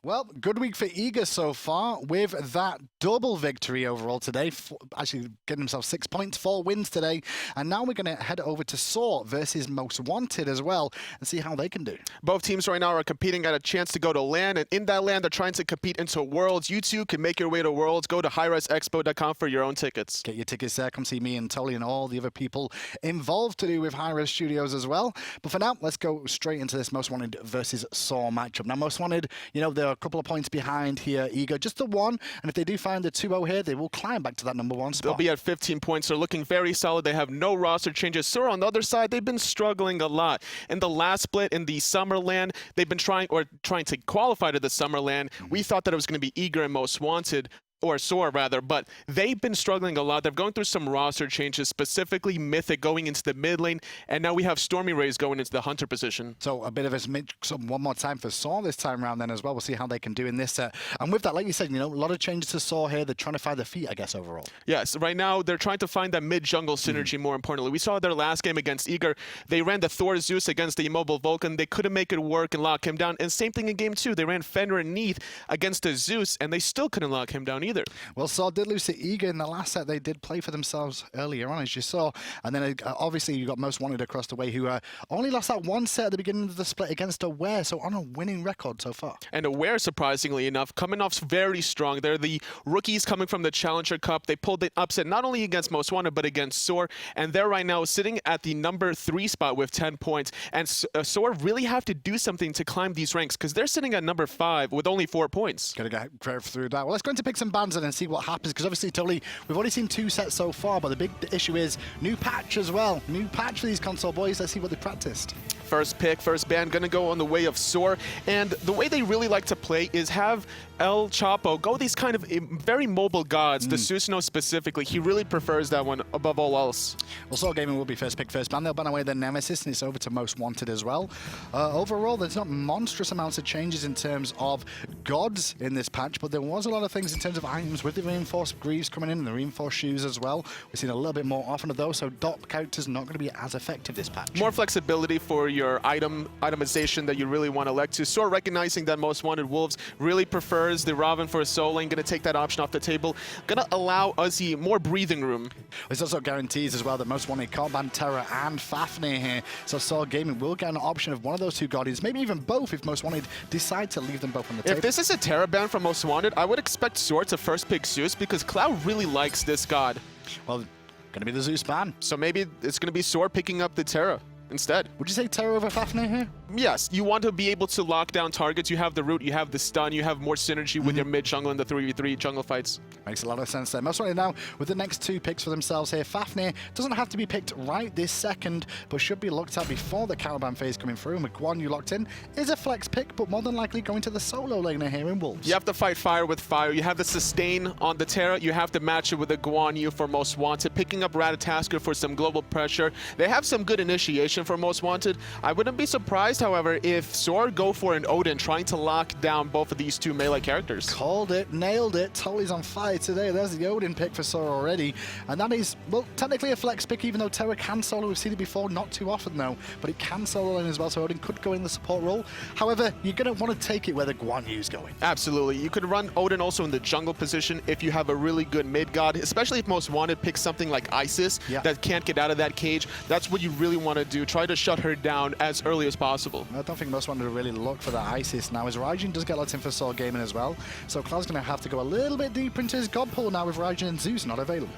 Well, good week for Eager so far with that double victory overall today. Actually getting himself 6 points, 4 wins today. And now we're going to head over to SoaR versus Most Wanted as well and see how they can do. Both teams right now are competing at a chance to go to LAN. And in that LAN, they're trying to compete into Worlds. You too can make your way to Worlds. Go to hi-rezexpo.com for your own tickets. Get your tickets there. Come see me and Tolly and all the other people involved to do with hi-rez Studios as well. But for now, let's go straight into this Most Wanted versus SoaR matchup. Now, Most Wanted, you know, they're a couple of points behind here, Eager. Just the one, and if they do find the 2-0 here, they will climb back to that #1 spot. They'll be at 15 points. They're looking very solid. They have no roster changes. SoaR on the other side, they've been struggling a lot. In the last split in the Summer LAN, they've been trying to qualify to the Summer LAN. We thought that it was going to be Eager and Most Wanted, or SoaR rather, but they've been struggling a lot. They're going through some roster changes, specifically Mythic going into the mid lane, and now we have StormyRays going into the Hunter position. So a bit of a mix one more time for SoaR this time around then as well. We'll see how they can do in this set. And with that, like you said, you know, a lot of changes to SoaR here. They're trying to find their feet, I guess, overall. Yes, right now they're trying to find that mid-jungle synergy more importantly. We saw their last game against Eager. They ran the Thor Zeus against the immobile Vulcan. They couldn't make it work and lock him down. And same thing in game 2. They ran Fenrir and Neath against the Zeus, and they still couldn't lock him down either. Well, SoaR did lose to Eager in the last set. They did play for themselves earlier on, as you saw. And then obviously you got Most Wanted across the way, who only lost that one set at the beginning of the split against AWARE, so on a winning record so far. And AWARE, surprisingly enough, coming off very strong. They're the rookies coming from the Challenger Cup. They pulled the upset not only against Most Wanted, but against SoaR. And they're right now sitting at the #3 spot with 10 points. And SoaR really have to do something to climb these ranks, because they're sitting at #5 with only 4 points. Gotta get through that. Well, let's go into pick some bands and see what happens, because obviously, totally, we've already seen 2 sets so far, but the big issue is new patch as well. New patch for these console boys. Let's see what they practiced. First pick, first band, gonna go on the way of SoaR. And the way they really like to play is have ELSoaRchapo go these kind of very mobile gods. The Susno specifically, he really prefers that one above all else. Well, SoaR Gaming will be first pick, first band. They'll ban away their Nemesis, and it's over to Most Wanted as well. Overall, there's not monstrous amounts of changes in terms of gods in this patch, but there was a lot of things in terms of items with the reinforced greaves coming in and the reinforced shoes as well. We've seen a little bit more often of those, so dot characters not going to be as effective this patch. More flexibility for your itemization that you really want to elect to. SoaR recognizing that Most Wanted Wolves really prefers the Raven for a solo lane, going to take that option off the table. Going to allow Uzzy more breathing room. This also guarantees as well that Most Wanted can't ban Terra and Fafnir here, so SoaR Gaming will get an option of one of those 2 guardians, maybe even both if Most Wanted decide to leave them both on the table. If this is a Terra ban from Most Wanted, I would expect SoaR to first pick Zeus, because Cloud really likes this god. Well, gonna be the Zeus ban. So maybe it's going to be SoaR picking up the Terra instead. Would you say Terra over Fafnir here? Yes, you want to be able to lock down targets. You have the root, you have the stun, you have more synergy with your mid jungle in the 3v3 jungle fights. Makes a lot of sense there. Most Wanted now with the next 2 picks for themselves here. Fafnir doesn't have to be picked right this second, but should be looked at before the caravan phase coming through. And with Guan, you locked in, is a flex pick, but more than likely going to the solo laner here in Wolves. You have to fight fire with fire. You have the sustain on the Terra. You have to match it with the Guan Yu for Most Wanted. Picking up Ratatoskr for some global pressure. They have some good initiation for Most Wanted. I wouldn't be surprised, however, if SoaR go for an Odin, trying to lock down both of these 2 melee characters. Called it, nailed it. Tolly's on fire today. There's the Odin pick for SoaR already. And that is, well, technically a flex pick, even though Terra can solo. We've seen it before, not too often though, but it can solo in as well, so Odin could go in the support role. However, you're going to want to take it where the Guan Yu's going. Absolutely. You could run Odin also in the jungle position if you have a really good mid god, especially if Most Wanted picks something like Isis that can't get out of that cage. That's what you really want to do. Try to shut her down as early as possible. I don't think Most Wanted to really look for that Isis now, as Raijin does get let in for SoaR Gaming as well. So Cloud's going to have to go a little bit deeper into his god pool now with Raijin and Zeus not available.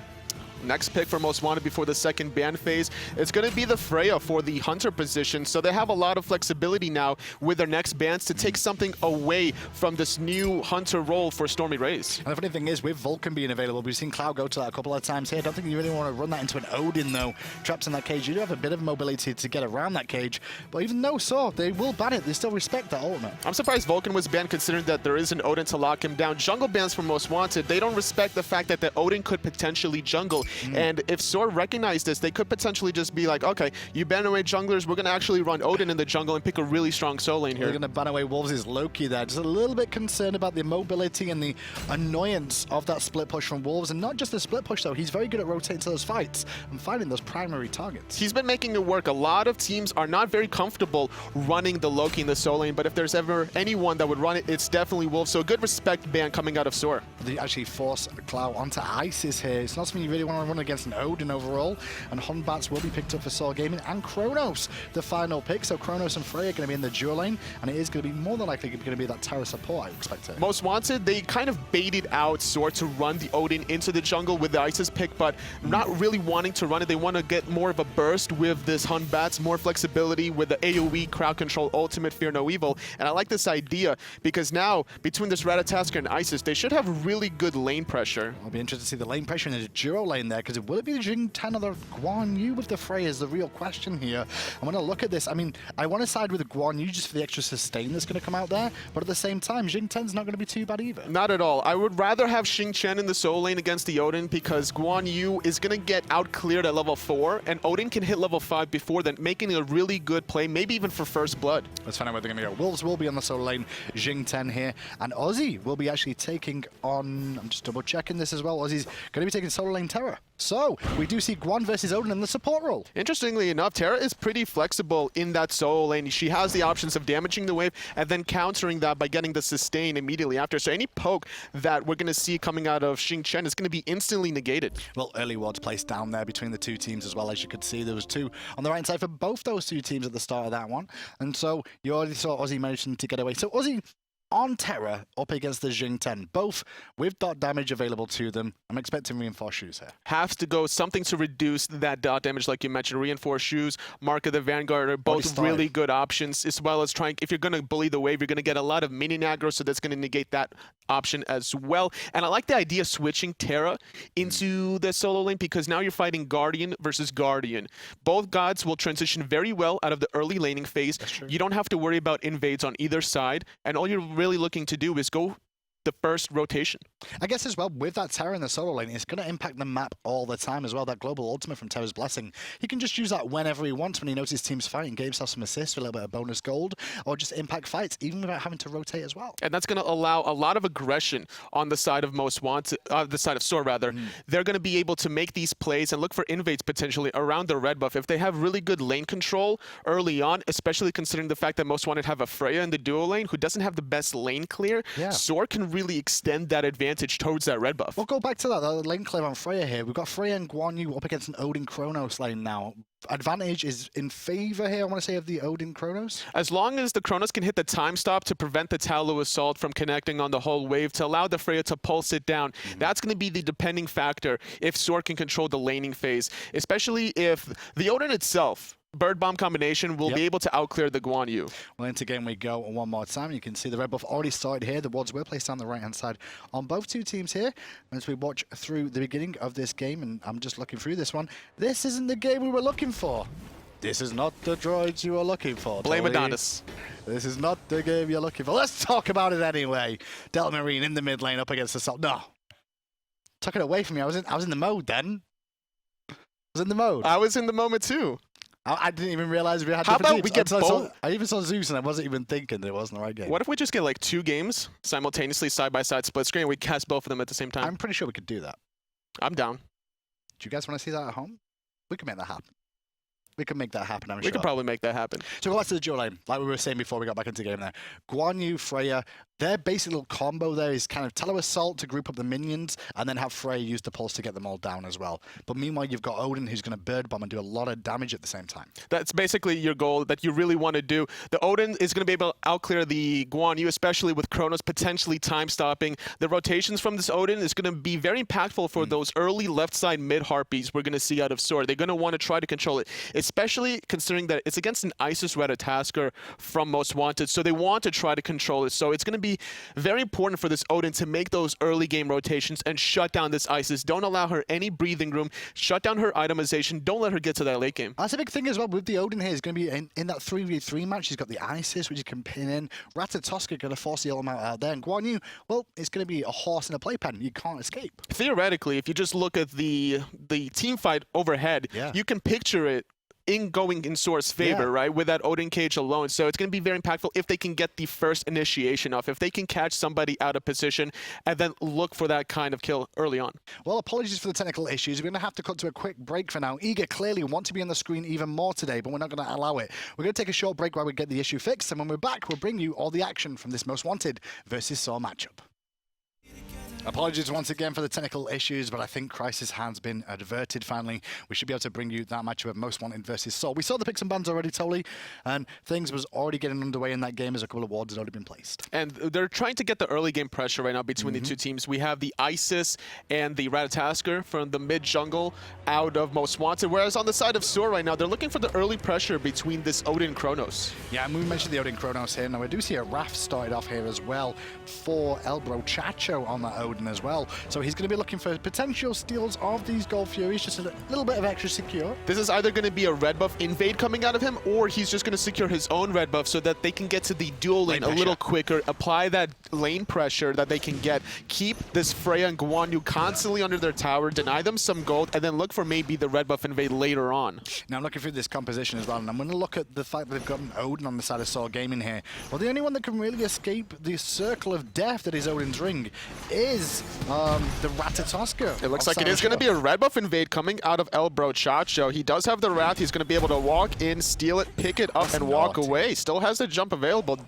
Next pick for Most Wanted before the second ban phase, it's going to be the Freya for the Hunter position. So they have a lot of flexibility now with their next bans to take something away from this new Hunter role for StormyRays. And the funny thing is, with Vulcan being available, we've seen Cloud go to that a couple of times here. I don't think you really want to run that into an Odin, though. Trapped in that cage, you do have a bit of mobility to get around that cage. But even though SoaR, they will ban it, they still respect that ultimate. I'm surprised Vulcan was banned, considering that there is an Odin to lock him down. Jungle bans for Most Wanted, they don't respect the fact that the Odin could potentially jungle. And if SoaR recognized this, they could potentially just be like, okay, you ban away junglers, we're going to actually run Odin in the jungle and pick a really strong solo lane here. They're going to ban away Wolves' Loki there. Just a little bit concerned about the mobility and the annoyance of that split push from Wolves. And not just the split push, though. He's very good at rotating to those fights and finding those primary targets. He's been making it work. A lot of teams are not very comfortable running the Loki in the solo lane, but if there's ever anyone that would run it, it's definitely Wolves. So a good respect ban coming out of SoaR. They actually force Clow onto Isis here. It's not something you really want to run against an Odin overall. And Batz will be picked up for SoaR Gaming and Chronos, the final pick. So Chronos and Freya are going to be in the dual lane, and it is going to be more than likely going to be that Terra support, I expect it. Most Wanted, they kind of baited out SoaR to run the Odin into the jungle with the Isis pick, but not really wanting to run it. They want to get more of a burst with this Batz, more flexibility with the AoE, crowd control, ultimate, fear no evil. And I like this idea because now, between this Ratatoskr and Isis, they should have really good lane pressure. I'll be interested to see the lane pressure in the duo lane there, because will it be the Xing 10 or the Guan Yu with the Freya is the real question here. And when I look at this, I mean, I want to side with the Guan Yu just for the extra sustain that's going to come out there, but at the same time, Xing 10's not going to be too bad either. Not at all. I would rather have Xing Chen in the solo lane against the Odin because Guan Yu is going to get out cleared at level 4, and Odin can hit level 5 before then, making a really good play, maybe even for first blood. Let's find out where they're going to go. Wolves will be on the solo lane, Xing 10 here, and Uzzy will be actually taking on, I'm just double checking this as well, Uzzy's going to be taking solo lane Terra. So, we do see Guan versus Odin in the support role. Interestingly enough, Terra is pretty flexible in that solo lane. She has the options of damaging the wave and then countering that by getting the sustain immediately after. So any poke that we're going to see coming out of Xing Chen is going to be instantly negated. Well, early wards placed down there between the two teams as well. As you could see, there was two on the right side for both those two teams at the start of that one. And so, you already saw Uzzy managing to get away. So, Uzzy on Terra up against the Xing 10, both with dot damage available to them. I'm expecting reinforced shoes here. Has to go something to reduce that dot damage, like you mentioned. Reinforced shoes, Mark of the Vanguard are both really good options, as well as trying, if you're going to bully the wave, you're going to get a lot of minion aggro, so that's going to negate that option as well. And I like the idea of switching Terra into the solo lane because now you're fighting Guardian versus Guardian. Both gods will transition very well out of the early laning phase. You don't have to worry about invades on either side, and all you're really looking to do is go the first rotation. I guess as well, with that Terra in the solo lane, it's going to impact the map all the time as well. That global ultimate from Terra's Blessing, he can just use that whenever he wants when he knows his team's fighting, get himself some assists for a little bit of bonus gold, or just impact fights, even without having to rotate as well. And that's going to allow a lot of aggression on the side of Most Wanted, the side of SoaR rather. They're going to be able to make these plays and look for invades potentially around the red buff. If they have really good lane control early on, especially considering the fact that Most Wanted have a Freya in the duo lane who doesn't have the best lane clear, SoaR can really extend that advantage towards that red buff. We'll go back to that lane clear on Freya here. We've got Freya and Guan Yu up against an Odin Chronos lane now. Advantage is in favor here, I want to say, of the Odin Chronos. As long as the Chronos can hit the time stop to prevent the Tallow Assault from connecting on the whole wave, to allow the Freya to pulse it down, that's going to be the depending factor if SoaR can control the laning phase, especially if the Odin itself, Bird Bomb combination, will be able to outclear the Guan Yu. Well, into game we go one more time. You can see the red buff already started here. The wards were placed on the right-hand side on both two teams here. As we watch through the beginning of this game, and I'm just looking through this one, this isn't the game we were looking for. This is not the droids you were looking for. Blame Adonis. This is not the game you're looking for. Let's talk about it anyway. Delta Marine in the mid lane up against the Salt. No. Took it away from me. I was in the mode then. I was in the mode. I was in the moment too. I didn't even realize we had different teams. We get both? I even saw Zeus and I wasn't even thinking that it wasn't the right game. What if we just get like 2 games simultaneously, side-by-side, split screen, and we cast both of them at the same time? I'm pretty sure we could do that. I'm down. Do you guys want to see that at home? We can make that happen. We can make that happen, I'm sure. We could probably make that happen. So go back to the dual lane, like we were saying before we got back into the game there. Guan Yu, Freya, their basic little combo there is kind of Tallow Assault to group up the minions, and then have Freya use the pulse to get them all down as well. But meanwhile, you've got Odin who's going to Bird Bomb and do a lot of damage at the same time. That's basically your goal that you really want to do. The Odin is going to be able to outclear the Guan Yu, especially with Chronos potentially time stopping. The rotations from this Odin is going to be very impactful for those early left side mid Harpies we're going to see out of SoaR. They're going to want to try to control it, especially considering that it's against an Isis Ratatoskr from Most Wanted, so they want to try to control it. So it's going to be very important for this Odin to make those early game rotations and shut down this Isis. Don't allow her any breathing room. Shut down her itemization. Don't let her get to that late game. That's a big thing as well with the Odin here. He's going to be in that 3v3 match. He's got the Isis, which he can pin in. Ratatoskr going to force the element out there. And Guan, well, it's going to be a horse in a playpen. You can't escape. Theoretically, if you just look at the team fight overhead, you can picture it going in SoaR's favor, right, with that Odin cage alone. So it's going to be very impactful if they can get the first initiation off, if they can catch somebody out of position and then look for that kind of kill early on. Well, apologies for the technical issues. We're going to have to cut to a quick break for now. Eager clearly want to be on the screen even more today, but we're not going to allow it. We're going to take a short break while we get the issue fixed, and when we're back, we'll bring you all the action from this Most Wanted versus SoaR matchup. Apologies once again for the technical issues, but I think crisis has been averted finally. We should be able to bring you that matchup of Most Wanted versus SoaR. We saw the picks and bans already, Tolly, and things was already getting underway in that game as a couple of wards had already been placed. And they're trying to get the early game pressure right now between the two teams. We have the Isis and the Ratatoskr from the mid jungle out of Most Wanted, whereas on the side of SoaR right now, they're looking for the early pressure between this Odin Chronos. Yeah, and we mentioned the Odin Chronos here. Now, I do see a Raph started off here as well for ELSoaRchapo on that Odin as well. So he's going to be looking for potential steals of these Gold Furies, just a little bit of extra secure. This is either going to be a red buff invade coming out of him, or he's just going to secure his own red buff so that they can get to the dual lane a little quicker, apply that lane pressure that they can get, keep this Freya and Guan constantly under their tower, deny them some gold, and then look for maybe the red buff invade later on. Now I'm looking through this composition as well, and I'm going to look at the fact that they've got an Odin on the side of SoaR Gaming here. Well, the only one that can really escape the circle of death that is Odin's ring is the Ratatoskr. It looks like it is going to be a red buff invade coming out of ELSoaRchapo. He does have the Wrath. He's going to be able to walk in, steal it, pick it up, and walk away. Still has the jump available.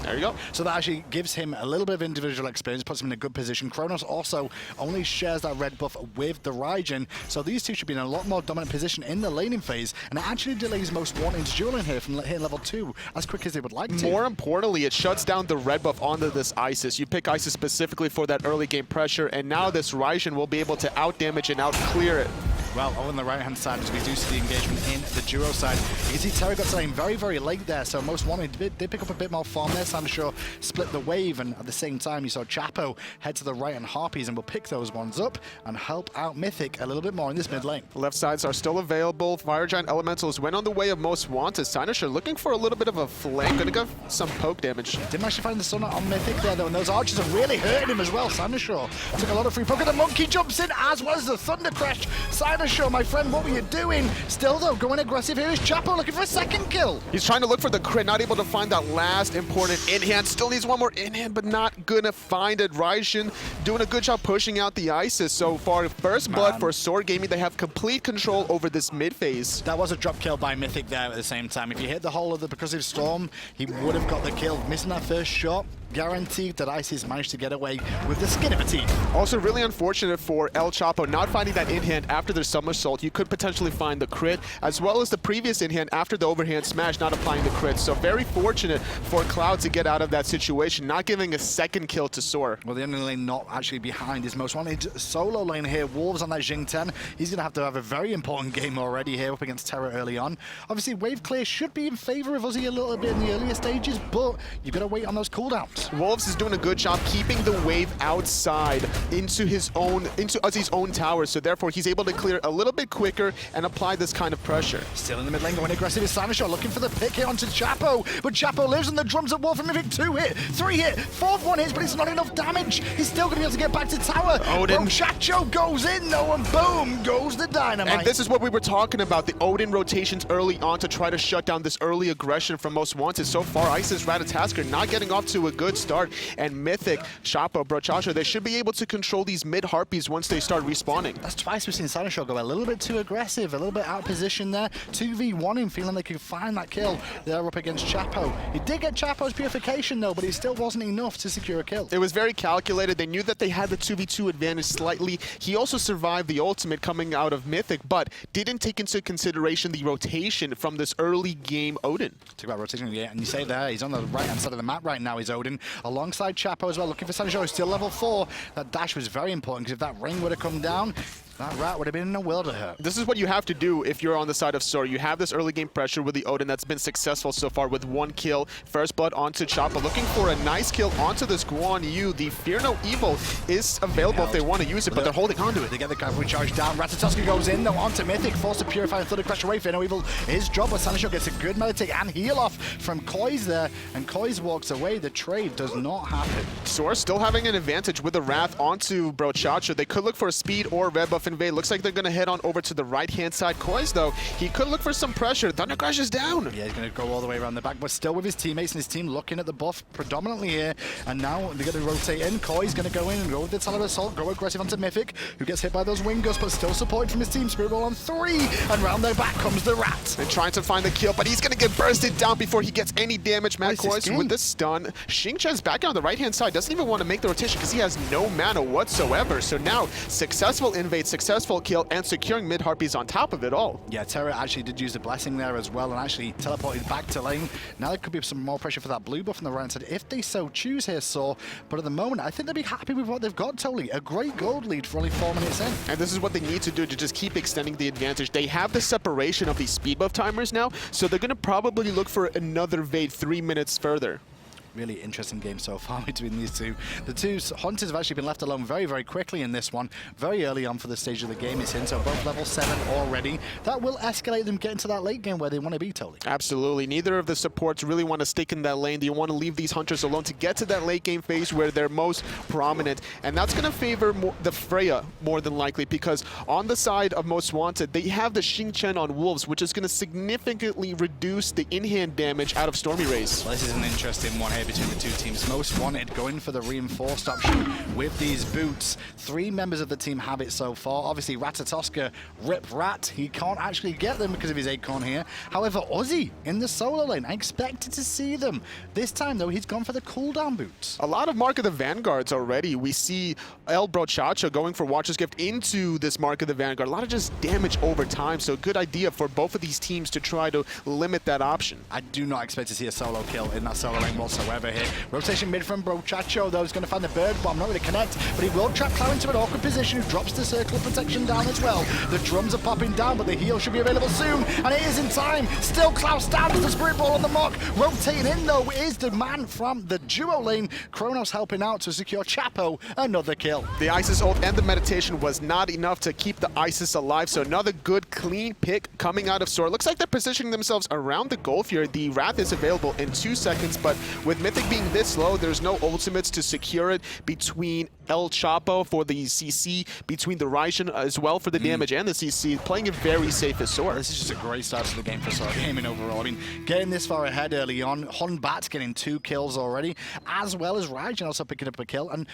There you go. So that actually gives him a little bit of individual experience, puts him in a good position. Chronos also only shares that red buff with the Raijin, so these two should be in a lot more dominant position in the laning phase, and it actually delays Most Wanted's dueling here from hitting level 2 as quick as they would like to. More importantly, it shuts down the red buff onto this Isis. You pick Isis specifically for that early game pressure, and now this Raijin will be able to out-damage and out-clear it. Well, on the right-hand side, as we do see the engagement in the duo side, you can see Terra got to lane very, very late there, so Most Wanted did pick up a bit more farm there. SoaRchapo split the wave, and at the same time, you saw Chapo head to the right and Harpies, and will pick those ones up and help out Mythic a little bit more in this mid lane. Left sides are still available. Fire Giant Elementals went on the way of Most Wanted. xCynosurex looking for a little bit of a flank, gonna get some poke damage. Didn't actually find the stun on Mythic there, though, and those archers are really hurting him as well. xCynosurex took a lot of free poke, and the monkey jumps in, as well as the Thunder Crash. xCynosurex, my friend, what were you doing? Still, though, going aggressive here is Chapo looking for a second kill. He's trying to look for the crit, not able to find that last important in-hand. Still needs one more in-hand, but not gonna find it. Raijin doing a good job pushing out the Isis so far. First blood for SoaR Gaming. They have complete control over this mid phase. That was a drop kill by Mythic there at the same time. If you hit the whole of the percussive storm, he would have got the kill. Missing that first shot, guaranteed that Isis managed to get away with the skin of her teeth. Also really unfortunate for ELSoaRchapo not finding that in-hand after the somersault. You could potentially find the crit, as well as the previous in-hand after the overhand smash, not applying the crit. So very fortunate for Cloud to get out of that situation, not giving a second kill to SoaR. Well, the only lane not actually behind is Most Wanted solo lane here. Wolves on that Xing 10. He's going to have a very important game already here up against Terra early on. Obviously, wave clear should be in favor of Uzzy a little bit in the earlier stages, but you've got to wait on those cooldowns. Wolves is doing a good job keeping the wave outside into Uzzy's own tower, so therefore he's able to clear a little bit quicker and apply this kind of pressure. Still in the mid lane, going aggressive is xCynosurex, looking for the pick here onto Chapo, but Chapo lives on the drums at Wolf, and Mythic 2 hit, 3 hit, 4th one hits, but it's not enough damage. He's still going to be able to get back to tower. Odin. Chacho goes in though, and boom goes the dynamite. And this is what we were talking about, the Odin rotations early on to try to shut down this early aggression from Most Wanted. So far, Isis Ratatoskr not getting off to a good start, and Mythic, Chapo, Brochacho, they should be able to control these mid Harpies once they start respawning. That's twice we've seen xCynosurex go a little bit too aggressive, a little bit out of position there. 2v1 him, feeling they could find that kill there up against Chapo. He did get Chapo's purification though, but it still wasn't enough to secure a kill. It was very calculated. They knew that they had the 2v2 advantage slightly. He also survived the ultimate coming out of Mythic, but didn't take into consideration the rotation from this early game Odin. Talk about rotation, yeah, and you say there, he's on the right-hand side of the map right now, is Odin, alongside Chapo as well, looking for xCynosurex, still level 4. That dash was very important, because if that ring would have come down, That rat would have been in a world of hurt. This is what you have to do if you're on the side of SoaR. You have this early game pressure with the Odin that's been successful so far with 1 kill. First blood onto Chapo, looking for a nice kill onto this Guan Yu. The Fear No Evil is available if they want to use it, but they're holding on to it. They get the cavalry charge down. Ratatoskr goes in though onto Mythic, forced to purify and Thunder Crash away. Fear No Evil is dropped, but xCynosurex gets a good meditate and heal off from Koiz there, and Koiz walks away. The trade does not happen. SoaR still having an advantage with the Wrath onto Brochacho. They could look for a speed or red buff invade. Looks like they're going to head on over to the right-hand side. Koiz, though, he could look for some pressure. Thunder Crash is down. Yeah, he's going to go all the way around the back, but still with his teammates and his team looking at the buff predominantly here. And now they're going to rotate in. Koiz going to go in and go with the Teller Assault, go aggressive onto Mythic, who gets hit by those wing gusts, but still supported from his team. Spirit Ball on 3, and round their back comes the Rat. And trying to find the kill, but he's going to get bursted down before he gets any damage. Matt Koiz with the stun. Xing back on the right-hand side, doesn't even want to make the rotation because he has no mana whatsoever. So now, successful invade, successful kill, and securing mid-harpies on top of it all. Yeah, Terra actually did use the blessing there as well and actually teleported back to lane. Now there could be some more pressure for that blue buff on the right side if they so choose here, SoaR. But at the moment, I think they'll be happy with what they've got, totally. A great gold lead for only 4 minutes in. And this is what they need to do to just keep extending the advantage. They have the separation of these speed buff timers now, so they're going to probably look for another Vade 3 minutes further. Really interesting game so far between these two. The two Hunters have actually been left alone very, very quickly in this one. Very early on for the stage of the game it's in, so both level 7 already. That will escalate them getting to that late game where they want to be, totally. Absolutely. Neither of the supports really want to stick in that lane. They want to leave these Hunters alone to get to that late game phase where they're most prominent. And that's going to favor the Freya more than likely, because on the side of Most Wanted, they have the Xing on Wolves, which is going to significantly reduce the in-hand damage out of StormyRays. Well, this is an interesting one here between the two teams. Most Wanted going for the reinforced option with these boots. 3 members of the team have it so far. Obviously, Ratatoskr, Rip Rat, he can't actually get them because of his Acorn here. However, Uzzy in the solo lane, I expected to see them. This time, though, he's gone for the cooldown boots. A lot of Mark of the Vanguards already. We see Brochacho going for Watcher's Gift into this Mark of the Vanguard. A lot of just damage over time, so good idea for both of these teams to try to limit that option. I do not expect to see a solo kill in that solo lane whatsoever here. Rotation mid from Brochacho, though, is going to find the bird bomb, not going to connect, but he will trap Clow into an awkward position, who drops the circle of protection down as well. The drums are popping down, but the heal should be available soon, and it is in time. Still Clow stands the Spirit Ball on the mock. Rotating in, though, is the man from the duo lane. Chronos helping out to secure Chapo another kill. The Isis ult and the meditation was not enough to keep the Isis alive, so another good, clean pick coming out of SoaR. Looks like they're positioning themselves around the goal here. The Wrath is available in 2 seconds, but with Mythic being this low, there's no ultimates to secure it between ELSoaRchapo for the CC, between the Raijin as well for the damage and the CC, playing it very safe as SoaR. This is just a great start to the game for SoaR Gaming overall. I mean, getting this far ahead early on, Batz getting 2 kills already, as well as Raijin also picking up a kill, and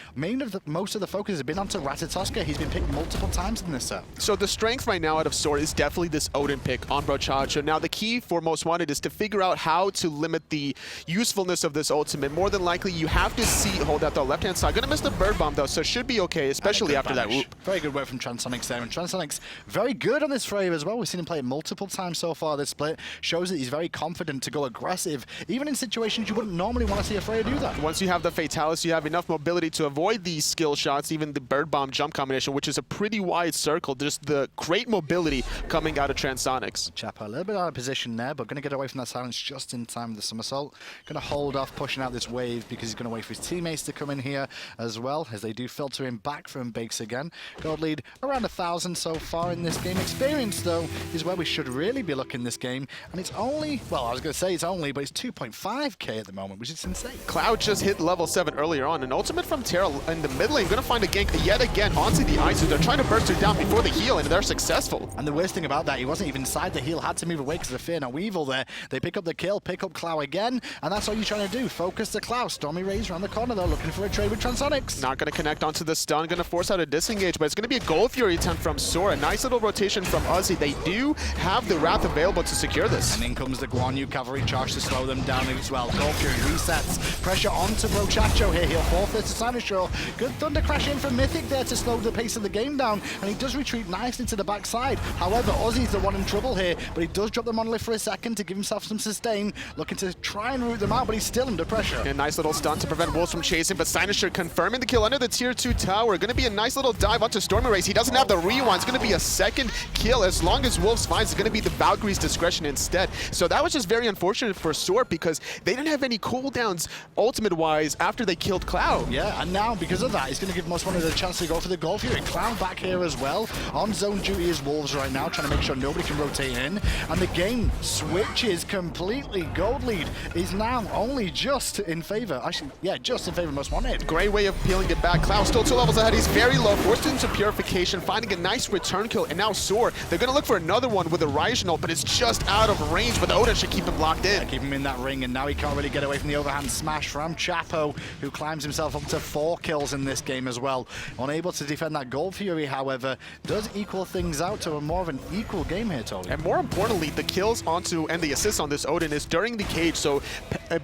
most of the focus has been onto Ratatoskr. He's been picked multiple times in this set. So the strength right now out of SoaR is definitely this Odin pick on Brochacho. Now the key for Most Wanted is to figure out how to limit the usefulness of this ultimate. More than likely, you have to hold out the left-hand side. Gonna miss the bird bomb though, so should be okay, especially after that whoop. Very good work from Transonics there, and Transonics very good on this Freya as well. We've seen him play it multiple times so far. This split shows that he's very confident to go aggressive, even in situations you wouldn't normally want to see a Freya do that. Once you have the Fatalis, you have enough mobility to avoid these skill shots, even the bird bomb jump combination, which is a pretty wide circle. Just the great mobility coming out of Transonics. Chapo a little bit out of position there, but going to get away from that silence just in time with the somersault. Going to hold off pushing out this wave because he's going to wait for his teammates to come in here as well, as they do filter him back from Bakes again. Gold lead around 1,000 so far in this game. Experience, though, is where we should really be looking this game, and it's only, well, I was going to say it's only, but it's 2.5k at the moment, which is insane. Cloud just hit level 7 earlier on. An ultimate from Terra in the mid lane, going to find a gank yet again onto the Isis. They're trying to burst her down before the heal, and they're successful. And the worst thing about that, he wasn't even inside the heal, had to move away because of Fear No Evil there. They pick up the kill, pick up Clow again, and that's all you're trying to do. Focus the Clow. StormyRays around the corner, though, looking for a trade with Transonics. Not going to connect onto the stun, going to force out a disengage, but it's going to be a Gold Fury attempt from SoaR. A nice little rotation from Uzzy. They do have the Wrath available to secure this. And in comes the Guan Yu cavalry charge to slow them down as well. Gold Fury resets. Pressure onto Brochacho here. He'll forfeit to xCynosurex. Good Thunder Crash in from Mythic there to slow the pace of the game down, and he does retreat nicely to the backside. However, Uzzy's the one in trouble here, but he does drop the monolith for a second to give himself some sustain, looking to try and root them out, but he's still under under pressure. A nice little stun to prevent Wolves from chasing, but xCynosurex confirming the kill under the tier 2 tower. Going to be a nice little dive onto StormyRays. He doesn't have the rewind. It's going to be a second kill. As long as Wolves finds, it's going to be the Valkyrie's discretion instead. So that was just very unfortunate for SoaR because they didn't have any cooldowns ultimate-wise after they killed Clow. Yeah, and now because of that, he's going to give Most Wanted a chance to go for the goal Fury. Clown back here as well. On zone duty is Wolves right now, trying to make sure nobody can rotate in. And the game switches completely. Gold lead is now only just in favor. Actually, yeah, just in favor of Most Wanted. Great way of peeling it back. Clow still 2 levels ahead. He's very low, forced into Purification, finding a nice return kill. And now SoaR, they're going to look for another one with a Raijin ult, but it's just out of range. But Odin should keep him locked in. Yeah, keep him in that ring, and now he can't really get away from the overhand smash from Chapo, who climbs himself up to 4 kills in this game as well. Unable to defend that Gold Fury, however, does equal things out to a more of an equal game here, Tony. And more importantly, the kills onto and the assists on this Odin is during the cage, so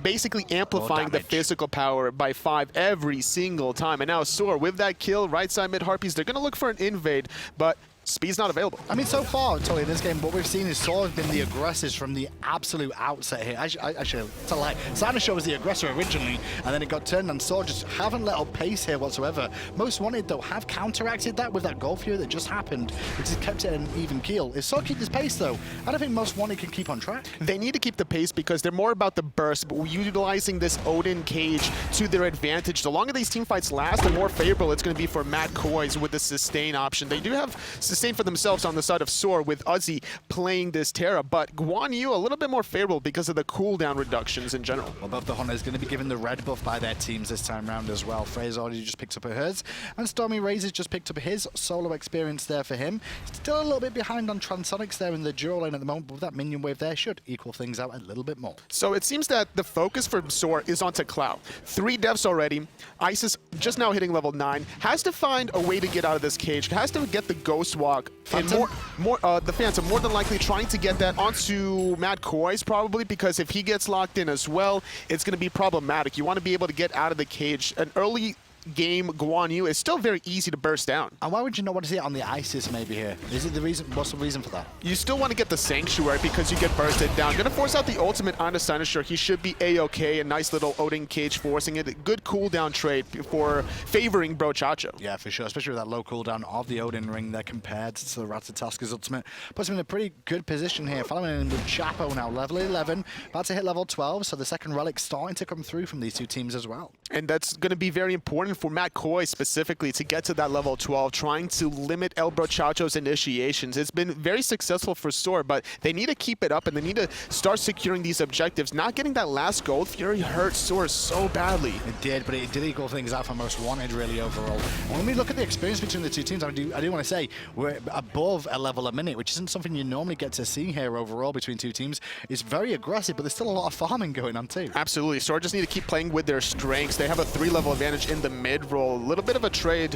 basically amplifying the physical power by 5 every single time. And now SoaR with that kill, right side mid Harpies, they're going to look for an invade, but speed's not available. I mean, so far, Totally, in this game, what we've seen is SoaR have been the aggressors from the absolute outset here. Actually, it's a lie. xCynosurex was the aggressor originally, and then it got turned, and SoaR just haven't let up pace here whatsoever. Most Wanted, though, have counteracted that with that Gold Fury that just happened, which has kept it at an even keel. If SoaR keep this pace, though, I don't think Most Wanted can keep on track. They need to keep the pace because they're more about the burst, but utilizing this Odin cage to their advantage. The longer these team fights last, the more favorable it's going to be for Koiz with the sustain option. They do have sustain for themselves on the side of SoaR with Uzzy playing this Terra, but Guan a little bit more favorable because of the cooldown reductions in general. Well, both the Hunter is going to be given the red buff by their teams this time round as well. Freya's already just picked up hers, and StormyRays has just picked up his solo experience there for him. Still a little bit behind on Transonics there in the dual lane at the moment, but with that minion wave there should equal things out a little bit more. So it seems that the focus for SoaR is onto Clow. 3 deaths already. Isis just now hitting level 9. Has to find a way to get out of this cage. Has to get the Ghost Walk. Phantom? And the Phantom more than likely trying to get that onto Koiz probably, because if he gets locked in as well, it's going to be problematic. You want to be able to get out of the cage. An early game Guan is still very easy to burst down. And why would you not want to see it on the Isis maybe here? Is it the reason? What's the reason for that? You still want to get the Sanctuary because you get bursted down. Gonna force out the ultimate onto xCynosurex. He should be a-okay. A nice little Odin cage forcing it. A good cooldown trade for favoring Chacho. Yeah, for sure. Especially with that low cooldown of the Odin ring there compared to the Ratatoskr's ultimate. Puts him in a pretty good position here. Following in with Chapo now, level 11. About to hit level 12, so the second relic starting to come through from these two teams as well. And that's going to be very important for Koiz specifically to get to that level 12, trying to limit Chacho's initiations. It's been very successful for SoaR, but they need to keep it up and they need to start securing these objectives. Not getting that last Gold Fury hurt SoaR so badly. It did, but it did equal things out for Most Wanted really overall. And when we look at the experience between the two teams, I do want to say we're above a level a minute, which isn't something you normally get to see here overall between two teams. It's very aggressive, but there's still a lot of farming going on too. Absolutely. SoaR just need to keep playing with their strengths. They have a 3-level advantage in the mid-roll. A little bit of a trade.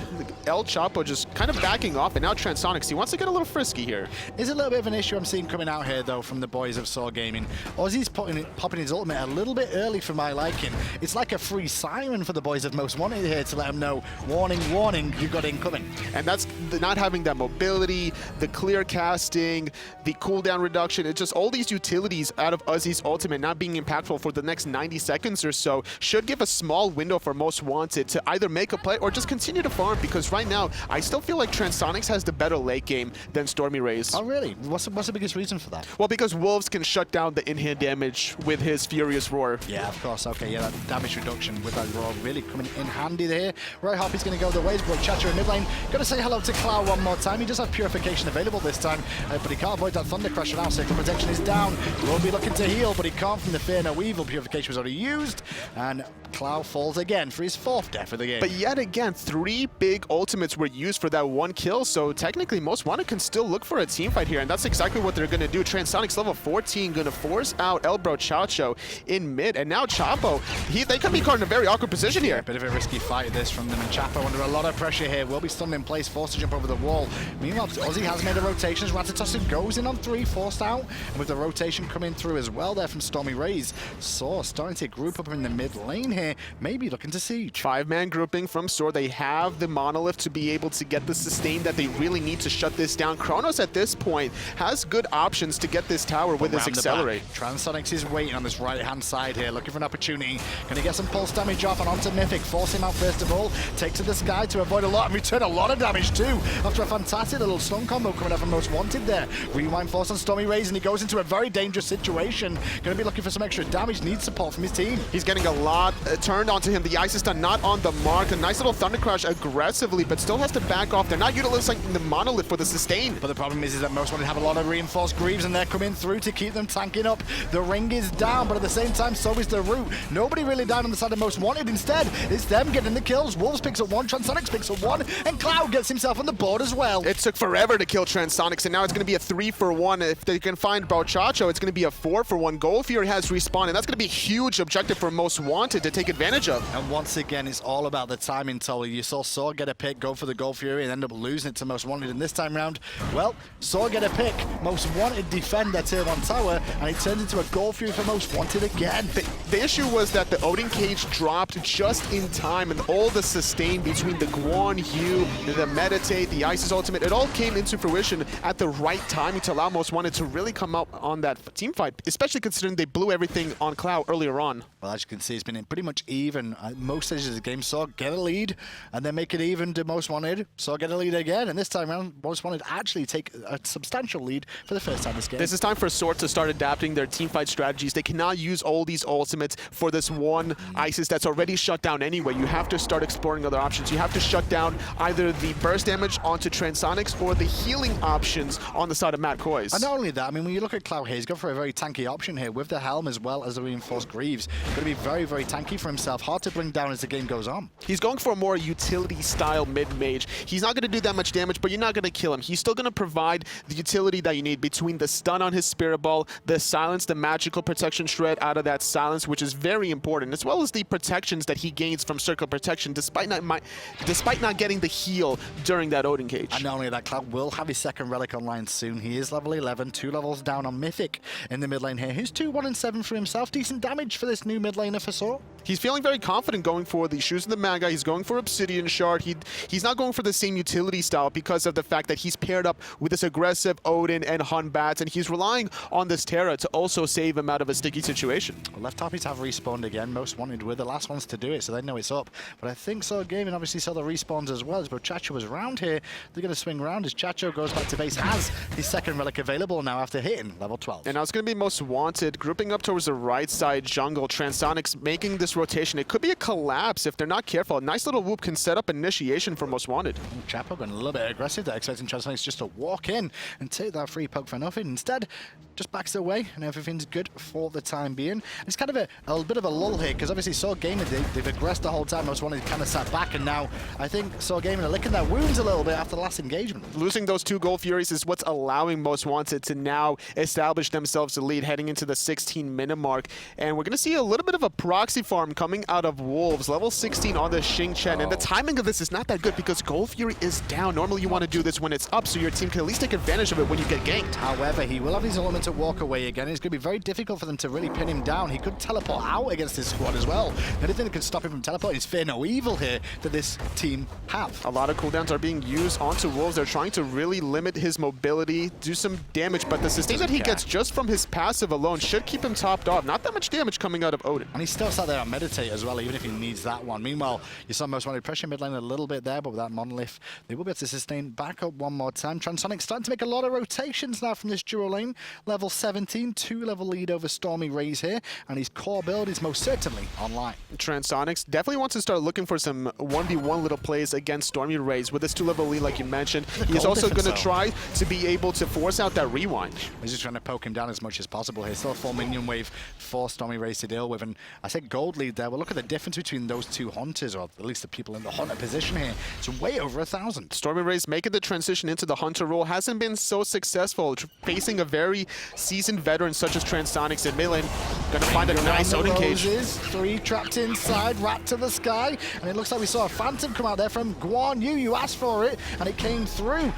ELSoaRchapo just kind of backing off, and now Transonics, he wants to get a little frisky here. Is a little bit of an issue I'm seeing coming out here, though, from the boys of SoaR Gaming. Uzzy's popping his ultimate a little bit early for my liking. It's like a free siren for the boys of Most Wanted here to let them know, warning, warning, you got incoming. And that's not having that mobility, the clear casting, the cooldown reduction. It's just all these utilities out of Uzzy's ultimate not being impactful for the next 90 seconds or so should give a small window for Most Wanted to either make a play or just continue to farm, because right now I still feel like Transonics has the better late game than StormyRays. Oh really? What's the biggest reason for that? Well, because Wolves can shut down the in-hand damage with his Furious Roar. Yeah, of course. Okay, yeah, that damage reduction with that Roar really coming in handy there. Right, Harpy's going to go the ways, but Chacho in mid lane. Got to say hello to Clow one more time. He does have Purification available this time, but he can't avoid that Thunder Crusher now. Circle Protection is down. Will be looking to heal, but he can't from the Fear No Evil. Purification was already used, and Clow falls again for his 4th death of the game. But yet again, 3 big ultimates were used for that 1 kill, so technically Most Wanted can still look for a team fight here, and that's exactly what they're going to do. Transonics level 14 going to force out Chacho in mid, and now Chapo, they could be caught in a very awkward position here. A bit of a risky fight this from them, and Chapo under a lot of pressure here, will be stunned in place, forced to jump over the wall. Meanwhile, Uzzy has made a rotation as Ratatoskr goes in on 3, forced out, and with the rotation coming through as well there from StormyRays. SoaR starting to group up in the mid lane here, maybe looking to siege. 5-man grouping from SoaR. They have the monolith to be able to get the sustain that they really need to shut this down. Chronos at this point has good options to get this tower with his accelerate. Transonics is waiting on this right-hand side here, looking for an opportunity. Going to get some pulse damage off and onto Mythic. Force him out first of all. Take to the sky to avoid a lot and return a lot of damage too. After a fantastic little stun combo coming up from Most Wanted there. Rewind force on StormyRays and he goes into a very dangerous situation. Going to be looking for some extra damage. Needs support from his team. He's getting a lot turned onto him. The ice is done not on the mark. A nice little Thunder Crash aggressively, but still has to back off. They're not utilizing the monolith for the sustain. But the problem is that Most Wanted have a lot of reinforced Greaves and they're coming through to keep them tanking up. The ring is down, but at the same time, so is the root. Nobody really down on the side of Most Wanted. Instead, it's them getting the kills. Wolves picks up one, Transonics picks up one, and Cloud gets himself on the board as well. It took forever to kill Transonics, and now it's going to be a 3-for-1. If they can find SoaRchapo, it's going to be a 4-for-1. Gold Fury has respawned, and that's going to be a huge objective for Most Wanted to take advantage of. And once again, it's all about the timing, Tully. You saw SoaR get a pick, go for the Gold Fury, and end up losing it to Most Wanted. And this time round, well, SoaR get a pick, Most Wanted defend their tier 1 tower, and it turns into a Gold Fury for Most Wanted again. The issue was that the Odin cage dropped just in time, and all the sustain between the Guan, Hugh, the Meditate, the Isis Ultimate, it all came into fruition at the right time to allow Most Wanted to really come out on that team fight, especially considering they blew everything on Cloud earlier on. Well, as you can see, it's been pretty much even. Most stages of the game, SoaR get a lead, and then make it even to Most Wanted. SoaR get a lead again, and this time around, Most Wanted actually take a substantial lead for the first time this game. This is time for SoaR to start adapting their team fight strategies. They cannot use all these ultimates for this one Isis that's already shut down anyway. You have to start exploring other options. You have to shut down either the burst damage onto Transonics or the healing options on the side of Koiz. And not only that, I mean, when you look at Cloud here, he's gone for a very tanky option here with the Helm as well as the reinforced Greaves. Going to be very, very tanky for himself. Hard to bring down as the game goes on. He's going for a more utility-style mid-mage. He's not going to do that much damage, but you're not going to kill him. He's still going to provide the utility that you need between the stun on his Spirit Ball, the silence, the magical protection shred out of that silence, which is very important, as well as the protections that he gains from Circle Protection, despite not getting the heal during that Odin cage. And not only that, Cloud will have his second relic online soon. He is level 11, 2 levels down on Mythic in the mid lane here. He's 2-1-7 for himself. Decent damage for this new mid laner for SoaR. He's feeling very confident going for the Shoes of the Magi. He's going for Obsidian Shard. He's not going for the same utility style because of the fact that he's paired up with this aggressive Odin and Hun Batz, and he's relying on this Terra to also save him out of a sticky situation. Well, left Harpies have respawned again. Most Wanted were the last ones to do it, so they know it's up. But I think SoaR Gaming obviously saw the respawns as well. As SoaRchapo was around here, they're going to swing around as SoaRchapo goes back to base, has his second relic available now after hitting level 12. And now it's going to be Most Wanted grouping up towards the right side jungle. Transonics making this rotation. It could be a collapse if they're not careful. A nice little whoop can set up initiation for Most Wanted. SoaRchapo going a little bit aggressive there, expecting Transonics just to walk in and take that free poke for nothing. Instead, just backs away and everything's good for the time being. It's kind of a bit of a lull here because obviously SoaR Gaming, they've aggressed the whole time. Most Wanted kind of sat back, and now I think SoaR Gaming are licking their wounds a little bit after the last engagement. Losing those 2 Gold Furies is what's allowing Most Wanted to now establish themselves the lead heading into the 16-minute mark. And we're going to see a little bit of a proxy farm coming out of Wolves, level 16 on the Xing Chen. And the timing of this is not that good because Gold Fury is down. Normally you want to do this when it's up so your team can at least take advantage of it when you get ganked. However, he will have his ultimate to walk away again. It's going to be very difficult for them to really pin him down. He could teleport out against this squad as well. The only thing that can stop him from teleporting is Fear No Evil here that this team have. A lot of cooldowns are being used onto Wolves. They're trying to really limit his mobility, do some damage, but the sustain that he gets just from his passive alone should keep him topped off. Not that much damage coming out of Odin. And he's still sat there on Meditate as well, even if he needs that one. Meanwhile, you saw Most Wanted pressure mid lane a little bit there, but with that monolith, they will be able to sustain back up one more time. Transonics starting to make a lot of rotations now from this dual lane. Level 17, 2-level lead over StormyRays here, and his core build is most certainly online. Transonics definitely wants to start looking for some 1v1 little plays against StormyRays with this 2-level lead, like you mentioned. He's also going to try to be able to force out that rewind. He's just trying to poke him down as much as possible here. Still a full minion wave for StormyRays to deal with, and I said gold lead there. Well, look at the difference between those 2 hunters, or at least the people in the hunter position here. It's way over 1,000. StormyRays making the transition into the hunter role hasn't been so successful, facing a very seasoned veteran such as Transonics in mid lane. Gonna find a nice Odin cage. 3 trapped inside, rat to the sky, and it looks like we saw a phantom come out there from Guan. You asked for it, and it came through.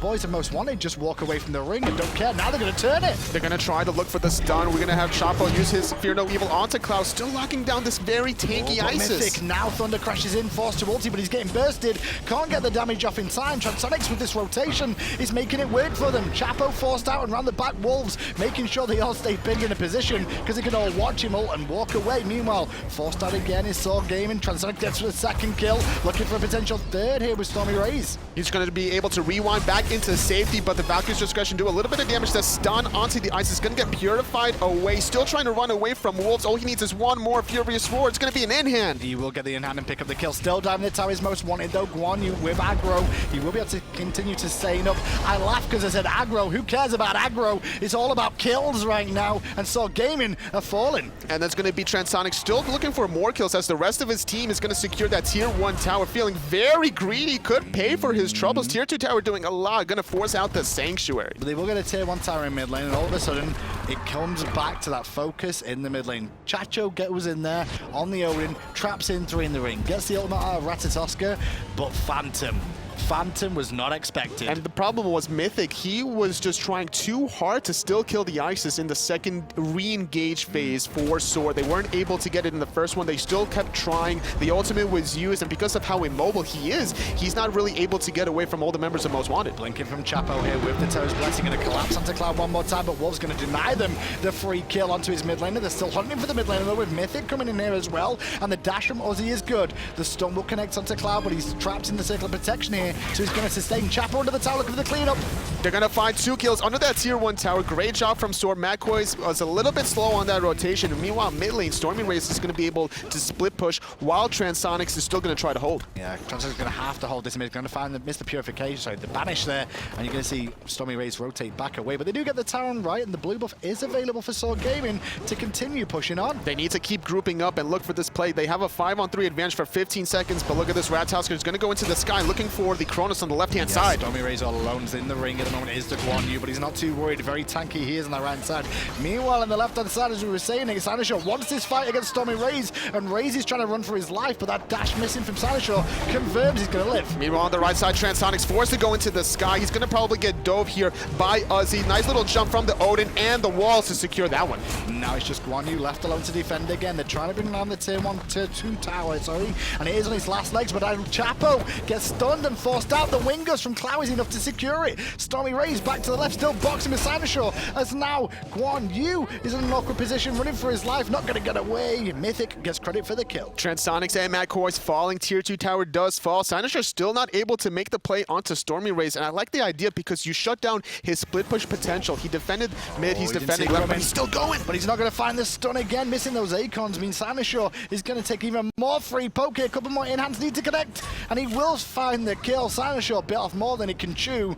boys of Most Wanted just walk away from the ring and don't care. Now they're going to turn it. They're going to try to look for the stun. We're going to have Chapo use his Fear No Evil onto Cloud, still locking down this very tanky Isis. Mythic now Thunder crashes in, forced to ulti, but he's getting bursted. Can't get the damage off in time. Transonics with this rotation is making it work for them. Chapo forced out and around the back. Wolves making sure they all stay pinned in a position because they can all watch him ult and walk away. Meanwhile, forced out again is SoaR Gaming. Transonics gets for the second kill, looking for a potential third here with StormyRays. He's going to be able to rewind back into safety, but the Valkyrie's Discretion do a little bit of damage. The stun onto the Ice is going to get purified away. Still trying to run away from Wolves. All he needs is one more Furious Roar. It's going to be an in-hand. He will get the in-hand and pick up the kill. Still diving the tower is Most Wanted though. Guan Yu with aggro. He will be able to continue to stay up. I laugh because I said aggro. Who cares about aggro? It's all about kills right now, and SoaR Gaming are falling. And that's going to be Transonics still looking for more kills as the rest of his team is going to secure that tier 1 tower. Feeling very greedy, could pay for his troubles. Tier 2 tower doing a lot, going to force out the Sanctuary. But they will get a tier 1 tower in mid lane, and all of a sudden it comes back to that focus in the mid lane. Chacho goes in there on the Odin, traps in 3 in the ring, gets the ultimate out of Ratatoskr, but Phantom was not expected. And the problem was Mythic. He was just trying too hard to still kill the Isis in the second re-engage phase for SoaR. They weren't able to get it in the first one. They still kept trying. The ultimate was used, and because of how immobile he is, he's not really able to get away from all the members of Most Wanted. Blinking from Chapo here with the Terra's Blessing, going to collapse onto Cloud one more time, but Wolves going to deny them the free kill onto his mid laner. They're still hunting for the mid laner though, with Mythic coming in here as well, and the dash from Uzzy is good. The stun will connect onto Cloud, but he's trapped in the circle of protection here, so he's going to sustain. Chapo under the tower looking for the cleanup. They're going to find 2 kills under that tier 1 tower. Great job from SoaR. Koiz was a little bit slow on that rotation. And meanwhile, mid lane, StormyRays is going to be able to split push while Transonics is still going to try to hold. Yeah, Transonics is going to have to hold this mid. Going to find the Mr. Purification, sorry, the banish there, and you're going to see StormyRays rotate back away. But they do get the tower on right, and the blue buff is available for SoaR Gaming to continue pushing on. They need to keep grouping up and look for this play. They have a 5-on-3 advantage for 15 seconds, but look at this. Ratatoskr is going to go into the sky looking for the Chronos on the left-hand side. StormyRays all alone is in the ring at the moment. Is the Guan Yu, but he's not too worried. Very tanky he is on the right side. Meanwhile, on the left-hand side, as we were saying, xCynosurex wants this fight against StormyRays, and Rays is trying to run for his life, but that dash missing from xCynosurex confirms he's going to live. Meanwhile, on the right side, Transonics forced to go into the sky. He's going to probably get dove here by Uzzy. Nice little jump from the Odin and the walls to secure that one. Now it's just Guan Yu left alone to defend again. They're trying to bring down the tier 1, tier 2 tower, sorry, and it is on his last legs, but Chapo gets stunned and forced out. The Wingers from Clowwwwww is enough to secure it. StormyRays back to the left, still boxing with xCynosurex, as now Guan Yu is in an awkward position, running for his life, not going to get away. Mythic gets credit for the kill. Transonics and Koiz falling. Tier 2 tower does fall. xCynosurex still not able to make the play onto StormyRays, and I like the idea because you shut down his split push potential. He defended mid, he's defending left, but he's still going. But he's not going to find the stun again. Missing those Acons means xCynosurex is going to take even more free poke here. A couple more in-hands need to connect, and he will find the kill. xCynosurex bit off more than he can chew.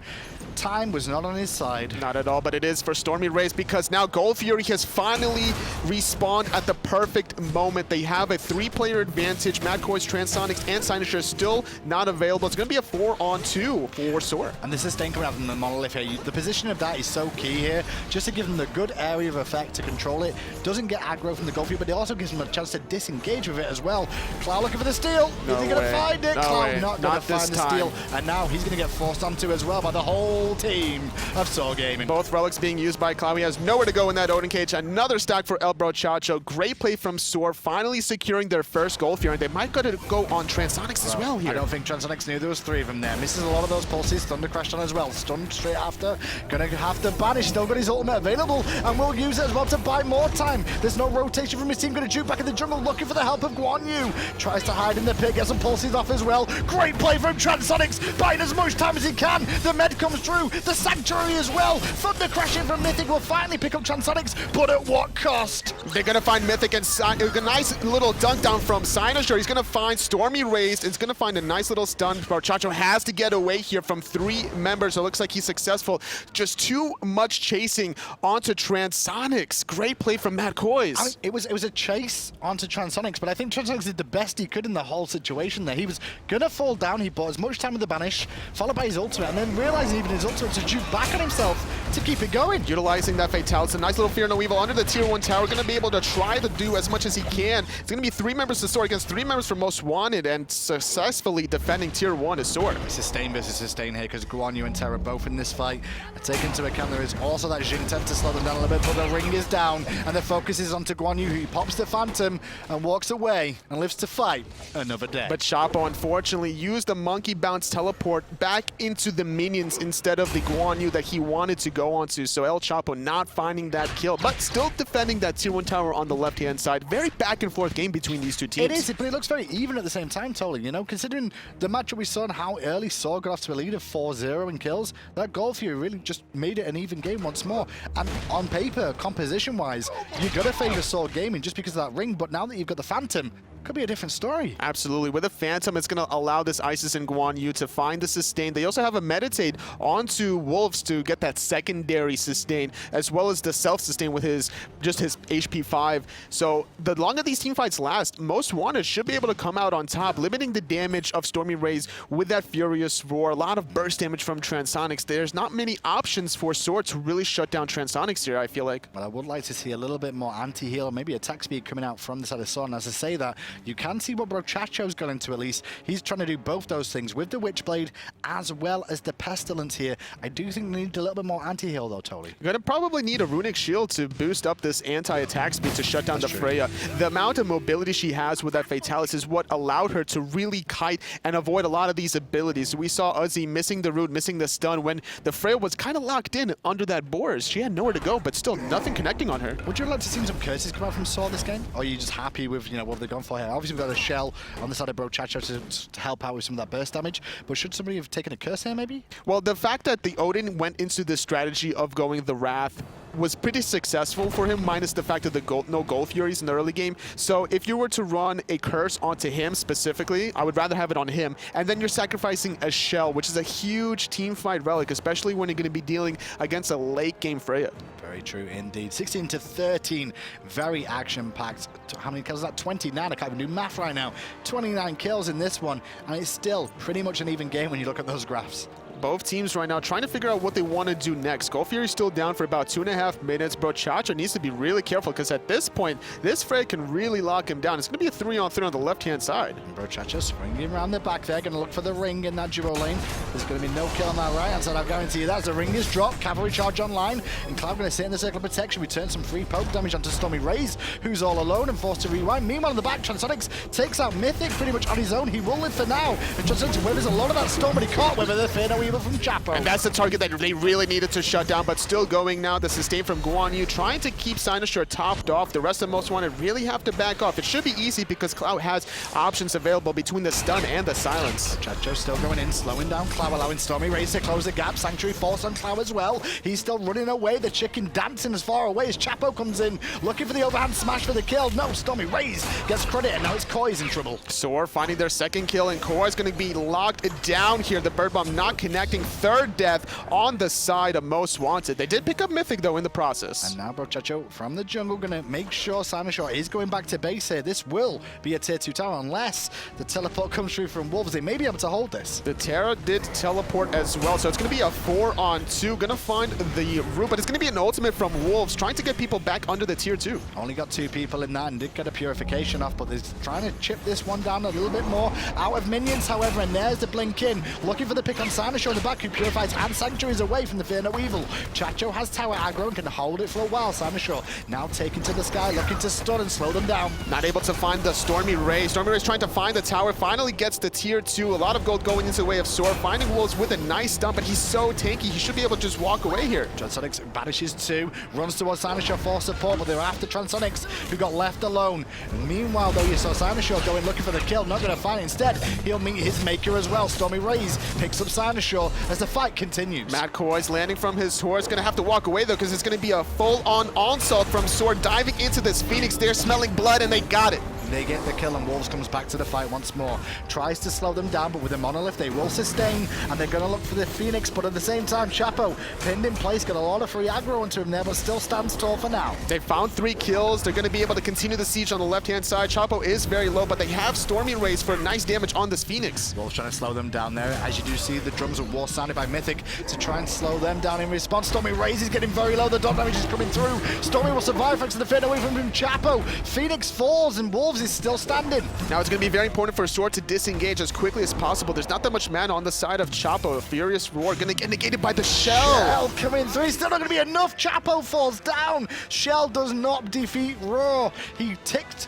Time was not on his side. Not at all, but it is for StormyRays because now Gold Fury has finally respawned at the perfect moment. They have a 3-player advantage. Koiz, Transonics, and xCynosurex still not available. It's going to be a 4-on-2 for SoaR. And the sustain coming out from the monolith here. The position of that is so key here, just to give them the good area of effect to control it. Doesn't get aggro from the Gold Fury, but it also gives them a chance to disengage with it as well. Cloud looking for the steal. Is he going to find it? No Cloud way. not going to find the steal. And now he's going to get forced onto as well by the whole team of SoaR Gaming. Both relics being used by Cloud. He has nowhere to go in that Odin cage. Another stack for Chacho. Great play from SoaR, finally securing their first Gold Fury. And they might go on Transonics as well here. I don't think Transonics knew there was 3 of them there. Misses a lot of those pulses. Thunder crashed on as well. Stunned straight after. Gonna have to banish. Still got his ultimate available, and will use it as well to buy more time. There's no rotation from his team. Gonna juke back in the jungle, looking for the help of Guan Yu. Tries to hide in the pit, gets some pulses off as well. Great play from Transonics, buying as much time as he can. The med comes through. The Sanctuary as well. Thunder crashing from Mythic will finally pick up Transonics, but at what cost? They're going to find Mythic and a nice little dunk down from xCynosurex. He's going to find StormyRays. It's going to find a nice little stun. Chacho has to get away here from 3 members. It looks like he's successful. Just too much chasing onto Transonics. Great play from Koiz. I mean, it was a chase onto Transonics, but I think Transonics did the best he could in the whole situation there. He was going to fall down. He bought as much time with the banish, followed by his ultimate, and then realizing even his ultimate to juke back on himself to keep it going. Utilizing that Fatality, a nice little Fear No Evil under the tier 1 tower, going to be able to try to do as much as he can. It's going to be 3 members to SoaR against 3 members for Most Wanted, and successfully defending tier 1 is SoaR. Sustain versus sustain here, because Guan and Terra both in this fight. Take into account there is also that Xing attempt to slow them down a little bit, but the ring is down, and the focus is onto Guan Yu, who pops the Phantom and walks away and lives to fight another day. But Chapo unfortunately used the monkey bounce teleport back into the minions instead of the Guan Yu that he wanted to go onto. So ELSoaRchapo not finding that kill, but still defending that tier 1 tower on the left-hand side. Very back and forth game between these two teams. It is, but it looks very even at the same time, Tolly. You know, considering the matchup we saw and how early SoaR got off to a lead of 4-0 in kills, that goal for you really just made it an even game once more. And on paper, composition-wise, you got to favor SoaR Gaming just because of that ring, but now that you've got the Phantom, could be a different story. Absolutely. With a Phantom, it's going to allow this Isis and Guan Yu to find the sustain. They also have a Meditate onto Wolves to get that secondary sustain, as well as the self-sustain with his HP 5. So the longer these team fights last, Most Wanted should be able to come out on top, limiting the damage of StormyRays with that Furious Roar. A lot of burst damage from Transonics. There's not many options for SoaR to really shut down Transonics here, I feel like. Well, I would like to see a little bit more anti-heal, maybe attack speed coming out from the side of SoaR. And as I say that, you can see what Ratatosk's got into at least. He's trying to do both those things with the Witchblade as well as the Pestilence here. I do think they need a little bit more anti-heal though, Tolly. You're going to probably need a Runic Shield to boost up this anti-attack speed to shut down the Freya. The amount of mobility she has with that Fatalis is what allowed her to really kite and avoid a lot of these abilities. We saw Uzzy missing the root, missing the stun when the Freya was kind of locked in under that Boars. She had nowhere to go, but still nothing connecting on her. Would you like to see some curses come out from SoaR this game? Or are you just happy with, you know, what they've gone for here? Obviously, we've got a shell on the side of Ratatoskr to help out with some of that burst damage, but should somebody have taken a curse here, maybe? Well, the fact that the Odin went into the strategy of going the Wrath was pretty successful for him, minus the fact of the no Gold Furies in the early game. So if you were to run a curse onto him specifically, I would rather have it on him. And then you're sacrificing a shell, which is a huge team fight relic, especially when you're going to be dealing against a late game Freya. Very true indeed. 16 to 13, very action-packed. How many kills is that? 29. I can't even do math right now. 29 kills in this one, and it's still pretty much an even game when you look at those graphs. Both teams right now trying to figure out what they want to do next. Gold Fury's still down for about 2.5 minutes. Ratatoskr needs to be really careful because at this point, this Freya can really lock him down. It's going to be a 3-on-3 on the left-hand side. Ratatoskr swinging around the back there, going to look for the ring in that duo lane. There's going to be no kill on that right-hand side, I guarantee you that. As the ring is dropped, cavalry charge online, and Cloud going to sit in the circle of protection, return some free poke damage onto StormyRays, who's all alone and forced to rewind. Meanwhile, in the back, Transonics takes out Mythic pretty much on his own. He will live for now. And Transonics weathers a lot of that storm, but he caught with the Fear No Evil from Chapo. And that's the target that they really needed to shut down, but still going now. The sustain from Guan Yu trying to keep xCynosurex topped off. The rest of Most Wanted really have to back off. It should be easy because Cloud has options available between the stun and the silence. Chacho still going in, slowing down Cloud, allowing StormyRays to close the gap. Sanctuary Force on Cloud as well. He's still running away. The chicken dancing as far away as Chapo comes in, looking for the overhand smash for the kill. No, StormyRays gets credit, and now it's Koiz in trouble. SoaR finding their second kill, and Koiz going to be locked down here. The Bird Bomb not connecting. Third death on the side of Most Wanted. They did pick up Mythic, though, in the process. And now Chacho from the jungle going to make sure xCynosurex is going back to base here. This will be a tier 2 tower unless the teleport comes through from Wolves. They may be able to hold this. The Terra did teleport as well, so it's going to be a 4-on-2. Going to find the root, but it's going to be an ultimate from Wolves, trying to get people back under the tier 2. Only got 2 people in that and did get a purification off, but they're trying to chip this one down a little bit more. Out of minions, however, and there's the blink in. Looking for the pick on xCynosurex in the back, who purifies and Sanctuaries away from the Fear No Evil. Chacho has tower aggro and can hold it for a while. xCynosurex now taken to the sky, looking to stun and slow them down. Not able to find the StormyRays. StormyRays trying to find the tower, finally gets the tier 2. A lot of gold going into the way of SoaR, finding Wolves with a nice stun, but he's so tanky, he should be able to just walk away here. Transonics banishes 2, runs towards xCynosurex for support, but they're after Transonics, who got left alone. Meanwhile, though, you saw xCynosurex going looking for the kill, not going to find it. Instead, he'll meet his maker as well. StormyRays picks up xCynosurex as the fight continues. Matt Koiz landing from his horse, going to have to walk away, though, because it's going to be a full-on onslaught from SoaR, diving into this Phoenix. They're smelling blood, and they got it. They get the kill, and Wolves comes back to the fight once more. Tries to slow them down, but with the Monolith, they will sustain, and they're going to look for the Phoenix, but at the same time, Chapo, pinned in place, got a lot of free aggro into him there, but still stands tall for now. They found 3 kills. They're going to be able to continue the siege on the left-hand side. Chapo is very low, but they have StormyRays for nice damage on this Phoenix. Wolves trying to slow them down there. As you do see, the drums of war sounded by Mythic to try and slow them down in response. StormyRays is getting very low. The dot damage is coming through. Stormy will survive thanks to the fade away from him. Chapo. Phoenix falls, and Wolves is still standing. Now it's going to be very important for SoaR to disengage as quickly as possible. There's not that much mana on the side of Chapo. A furious roar going to get negated by the Shell. Coming through. Still not going to be enough. Chapo falls down. Shell does not defeat Roar. He ticked,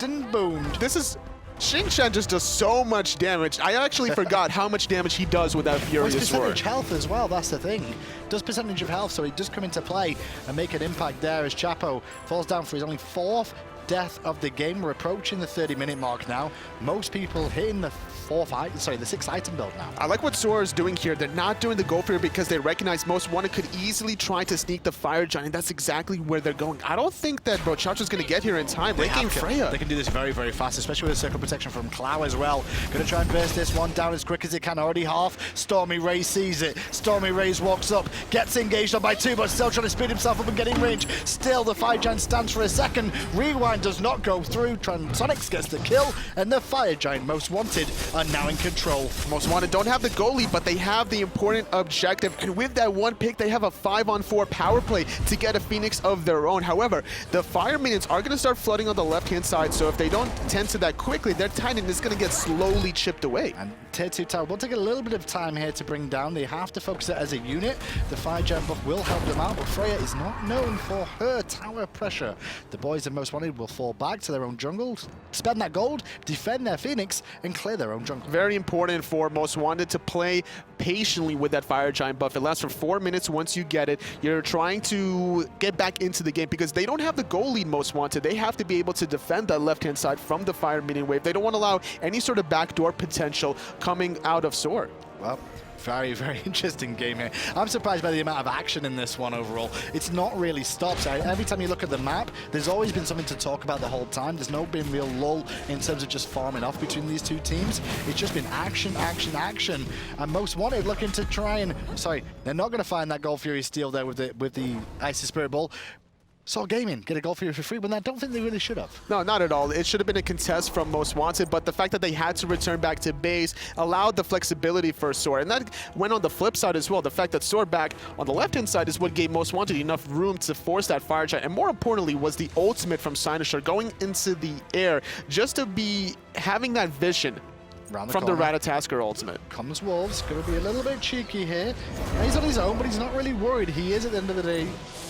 and boomed. This is... Xing just does so much damage. I actually forgot how much damage he does with that Furious Roar. Percentage health as well, that's the thing. Does percentage of health, so he does come into play and make an impact there as Chapo falls down for his only 4th death of the game. We're approaching the 30-minute mark now. Most people hitting the 6 item build now. I like what SoaR is doing here. They're not doing the go for it because they recognize Most Wanted could easily try to sneak the Fire Giant, and that's exactly where they're going. I don't think that Brochacho's going to get here in time. They gain Freya. They can do this very, very fast, especially with a circle protection from Clow as well. Going to try and burst this one down as quick as it can. Already half. StormyRays sees it. StormyRays walks up, gets engaged on by 2, but still trying to speed himself up and get in range. Still, the Fire Giant stands for a second. Rewind does not go through. Transonics gets the kill, and the Fire Giant, Most Wanted, are now in control. Most Wanted don't have the goal lead, but they have the important objective, and with that one pick, they have a 5-on-4 power play to get a Phoenix of their own. However, the Fire Minions are going to start flooding on the left-hand side, so if they don't tend to that quickly, their Titan is going to get slowly chipped away. And Tier 2 tower will take a little bit of time here to bring down. They have to focus it as a unit. The Fire Giant buff will help them out, but Freya is not known for her tower pressure. The boys of Most Wanted will fall back to their own jungle, spend that gold, defend their Phoenix, and clear their own jungle. Very important for Most Wanted to play patiently with that Fire Giant buff. It lasts for 4 minutes. Once you get it, you're trying to get back into the game because they don't have the goal lead, Most Wanted. They have to be able to defend that left-hand side from the Fire Minion wave. They don't want to allow any sort of backdoor potential coming out of SoaR. Well, very, very interesting game here. I'm surprised by the amount of action in this one overall. It's not really stopped. Every time you look at the map, there's always been something to talk about the whole time. There's no been real lull in terms of just farming off between these two teams. It's just been action, action, action. And Most Wanted looking to try and... Sorry, they're not going to find that Gold Fury steal there with the Icy Spirit Ball. SoaR Gaming get a Gold Fury for free, but I don't think they really should have. No, not at all. It should have been a contest from Most Wanted, but the fact that they had to return back to base allowed the flexibility for SoaR. And that went on the flip side as well. The fact that SoaR back on the left-hand side is what gave Most Wanted enough room to force that Fire Giant. And more importantly was the ultimate from xCynosurex going into the air just to be having that vision from the Ratatoskr ultimate. Comes Wolves, going to be a little bit cheeky here. He's on his own, but he's not really worried. He is, at the end of the day,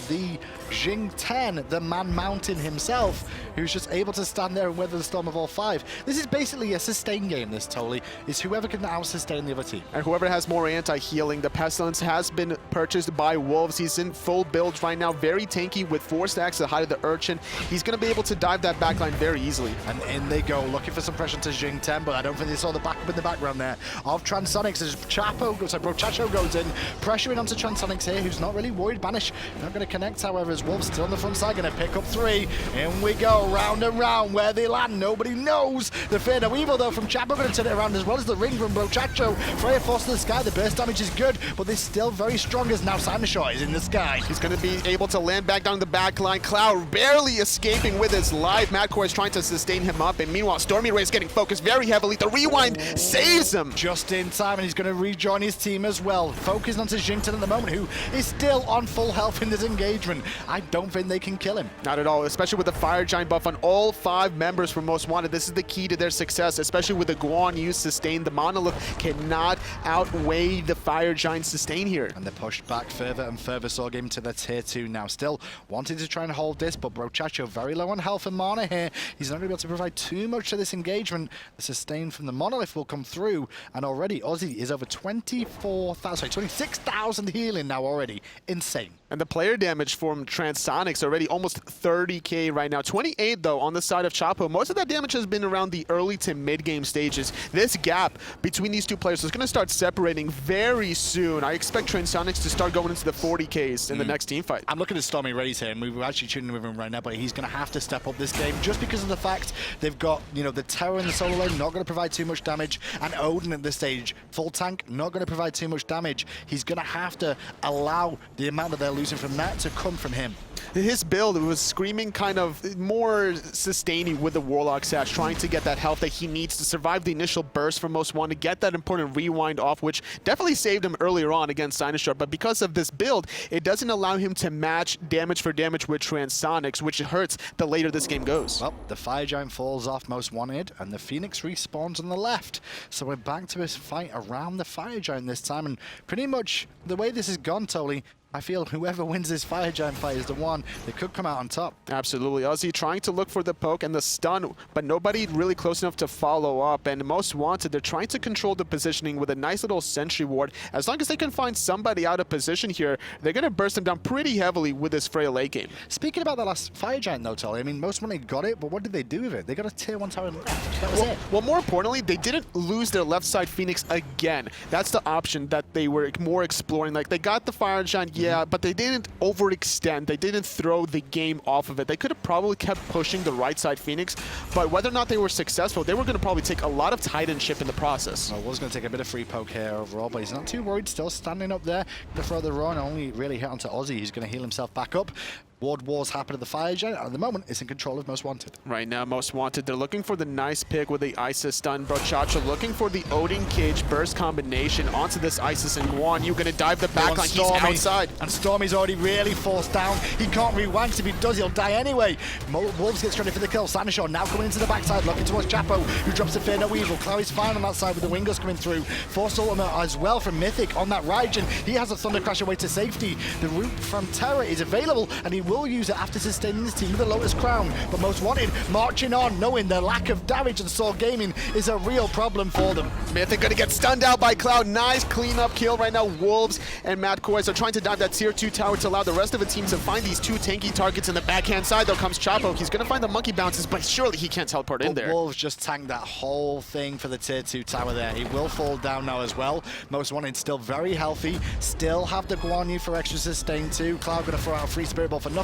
the Xing 10, the man mountain himself, who's just able to stand there and weather the storm of all 5. This is basically a sustain game, this totally. It's whoever can out-sustain the other team. And whoever has more anti-healing. The Pestilence has been purchased by Wolves. He's in full build right now, very tanky with 4 stacks to hide the Urchin. He's going to be able to dive that backline very easily. And in they go, looking for some pressure to Xing 10, but I don't think they saw the backup in the background there of Transonics as Brochacho goes in, pressuring onto Transonics here, who's not really worried. Banish not going to connect, however, as Wolves still on the front side, going to pick up 3. In we go, round and round, where they land, nobody knows. The Fade of Evil, though, from Chapo, going to turn it around as well as the ring from Brochacho. Freya forced to the sky, the burst damage is good, but they're still very strong as now xCynosurex is in the sky. He's going to be able to land back down the back line. Clow barely escaping with his life. Madcore is trying to sustain him up, and meanwhile, StormyRays getting focused very heavily. The rewind saves him. Just in time, and he's going to rejoin his team as well. Focusing onto Xing at the moment, who is still on full health in this engagement. I don't think they can kill him. Not at all, especially with the Fire Giant buff on all 5 members from Most Wanted. This is the key to their success, especially with the Guan use sustain. The Monolith cannot outweigh the Fire Giant sustain here. And they're pushed back further and further. SoaR Gaming to their tier 2 now. Still wanting to try and hold this, but Brochacho very low on health and mana here. He's not going to be able to provide too much to this engagement. The sustain from the Monolith Monolith will come through, and already Uzzy is over 26,000 healing now already. Insane. And the player damage from Transonics already almost 30k right now. 28 though on the side of Chapo. Most of that damage has been around the early to mid-game stages. This gap between these two players is going to start separating very soon. I expect Transonics to start going into the 40ks in the next team fight. I'm looking at StormyRays here, and we're actually tuning with him right now, but he's going to have to step up this game just because of the fact they've got, you know, the Terra in the solo lane, not going to provide too much damage, and Odin at this stage, full tank, not going to provide too much damage. He's going to have to allow the amount that they're losing from that to come from him. His build was screaming kind of more sustaining with the Warlock Sash, trying to get that health that he needs to survive the initial burst from Most Wanted, get that important rewind off, which definitely saved him earlier on against xCynosurex, but because of this build, it doesn't allow him to match damage for damage with Transonics, which hurts the later this game goes. Well, the Fire Giant falls off Most Wanted, and the Phoenix respawns on the left. So we're back to this fight around the Fire Giant this time, and pretty much the way this has gone, Toli, I feel whoever wins this Fire Giant fight is the one that could come out on top. Absolutely. Uzzy trying to look for the poke and the stun, but nobody really close enough to follow up. And Most Wanted, they're trying to control the positioning with a nice little sentry ward. As long as they can find somebody out of position here, they're going to burst them down pretty heavily with this Freya late game. Speaking about the last Fire Giant though, Tolly, I mean, Most Wanted got it, but what did they do with it? They got a tier 1 tower left. That was it. Well, more importantly, they didn't lose their left side Phoenix again. That's the option that they were more exploring. Like, they got the Fire Giant, yeah, but they didn't overextend. They didn't throw the game off of it. They could have probably kept pushing the right side Phoenix, but whether or not they were successful, they were going to probably take a lot of Titanship in the process. Well, was going to take a bit of free poke here overall, but he's not too worried. Still standing up there. Going to throw the run, only really hit onto Uzzy. He's going to heal himself back up. Ward wars happen to the Fire Giant, and at the moment, it's in control of Most Wanted. Right now, Most Wanted, they're looking for the nice pick with the Isis stun. Brochacho looking for the Odin Cage burst combination onto this Isis and Guan. You're going to dive the back on. He's outside. And Stormy's already really forced down. He can't rewind. If he does, he'll die anyway. Wolves gets ready for the kill. xCynosurex now coming into the backside, looking towards Chapo, who drops the Fear No Evil. Clowwwww's fine on that side with the Wingers coming through. Force ultimate as well from Mythic on that Raijin. He has a Thunder Crash away to safety. The route from Terra is available, and he will use it after sustaining his team with a Lotus Crown. But Most Wanted marching on, knowing the lack of damage, and SoaR Gaming is a real problem for them. Mythic gonna get stunned out by Cloud. Nice cleanup kill right now. Wolves and Koiz are trying to dive that tier 2 tower to allow the rest of the team to find these two tanky targets in the backhand side. Though comes Chapo. He's gonna find the monkey bounces, but surely he can't teleport in there. Wolves just tanked that whole thing for the tier 2 tower there. He will fall down now as well. Most Wanted still very healthy. Still have the Guan for extra sustain too. Cloud gonna throw out a free spirit ball for nothing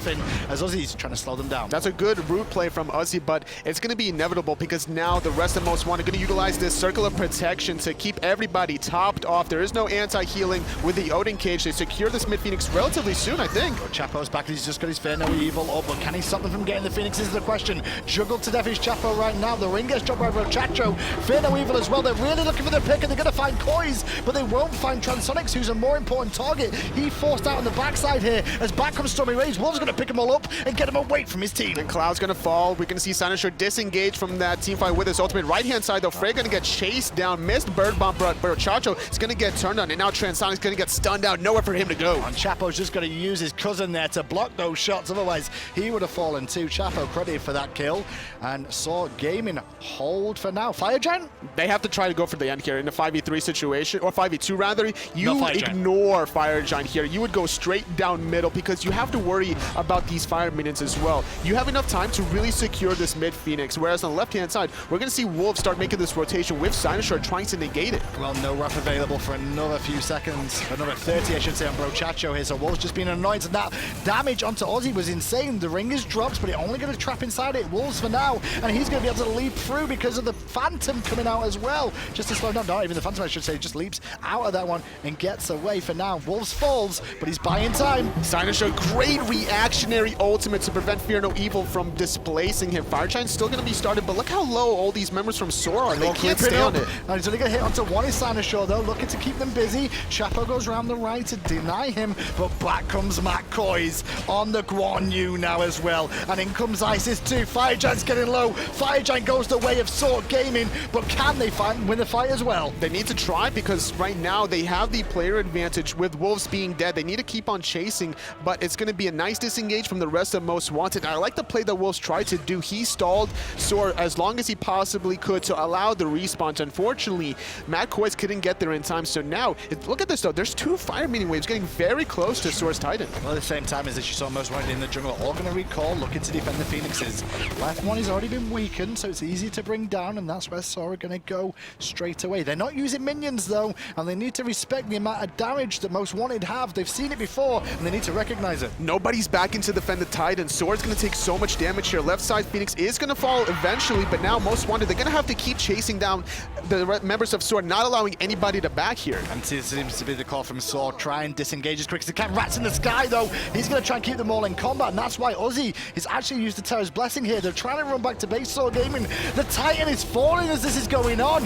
as Uzzy's trying to slow them down. That's a good route play from Uzzy, but it's going to be inevitable because now the rest of Most Wanted are going to utilize this circle of protection to keep everybody topped off. There is no anti-healing with the Odin Cage. They secure this mid-Phoenix relatively soon, I think. Chapo's back. He's just got his Fear No Evil up, but can he stop them from getting the Phoenix is the question. Juggled to death is Chapo right now. The ring gets dropped by Brochacho. Fear No Evil as well. They're really looking for the pick, and they're going to find Koiz, but they won't find Transonics, who's a more important target. He forced out on the backside here as back comes StormyRays. Wolves going to pick them all up and get him away from his team. And Cloud's gonna fall. We're gonna see xCynosurex disengage from that team fight with his ultimate. Right-hand side though, Freya gonna get chased down. Missed bird bomb, but Brochacho is gonna get turned on, and now Transonics gonna get stunned out. Nowhere for him to go. And Chapo's just gonna use his cousin there to block those shots. Otherwise, he would have fallen too. Chapo credited for that kill. And SoaR Gaming hold for now. Fire Giant? They have to try to go for the end here in a 5v3 situation, or 5v2 rather. You ignore Fire Giant here. You would go straight down middle because you have to worry about these fire minions as well. You have enough time to really secure this mid-Phoenix, whereas on the left-hand side, we're going to see Wolves start making this rotation with xCynosurex trying to negate it. Well, no wrap available for another few seconds. Another 30, I should say, on Brochacho here. So Wolves just being annoyed, and that damage onto Uzzy was insane. The ring is dropped, but it only going to trap inside it. Wolves for now, and he's going to be able to leap through because of the Phantom coming out as well. Just to slow down, not even the Phantom, I should say, just leaps out of that one and gets away for now. Wolves falls, but he's buying time. xCynosurex, great reactionary ultimate to prevent Fear No Evil from displacing him. Fire Giant's still going to be started, but look how low all these members from SoaR are. They can't stay on it. And he's only going to hit onto one is xCynosurex though, looking to keep them busy. Chapo goes around the right to deny him, but back comes Koiz on the Guan now as well. And in comes Isis too. Fire Giant's getting low. Fire Giant goes the way of SoaR Gaming, but can they win the fight as well? They need to try because right now they have the player advantage with Wolves being dead. They need to keep on chasing, but it's going to be a nice disengaged from the rest of Most Wanted. I like the play that Wolves tried to do. He stalled SoaR as long as he possibly could to allow the respawn. Unfortunately, Koiz couldn't get there in time. So now, look at this though. There's 2 fire meaning waves getting very close to SoaR's Titan. Well, at the same time as this, you saw Most Wanted in the jungle, all going to recall, looking to defend the Phoenixes. Left one has already been weakened, so it's easy to bring down, and that's where SoaR are going to go straight away. They're not using minions though, and they need to respect the amount of damage that Most Wanted have. They've seen it before, and they need to recognize it. Nobody's backing to defend the Titan. SoaR's going to take so much damage here. Left side Phoenix is going to fall eventually, but now Most Wanted, they're going to have to keep chasing down the members of SoaR, not allowing anybody to back here. And it seems to be the call from SoaR. Try and disengage as quick as they can. Rats in the sky though. He's going to try and keep them all in combat, and that's why Uzzy is actually used the Terra's Blessing here. They're trying to run back to base. SoaR Gaming. The Titan is falling as this is going on.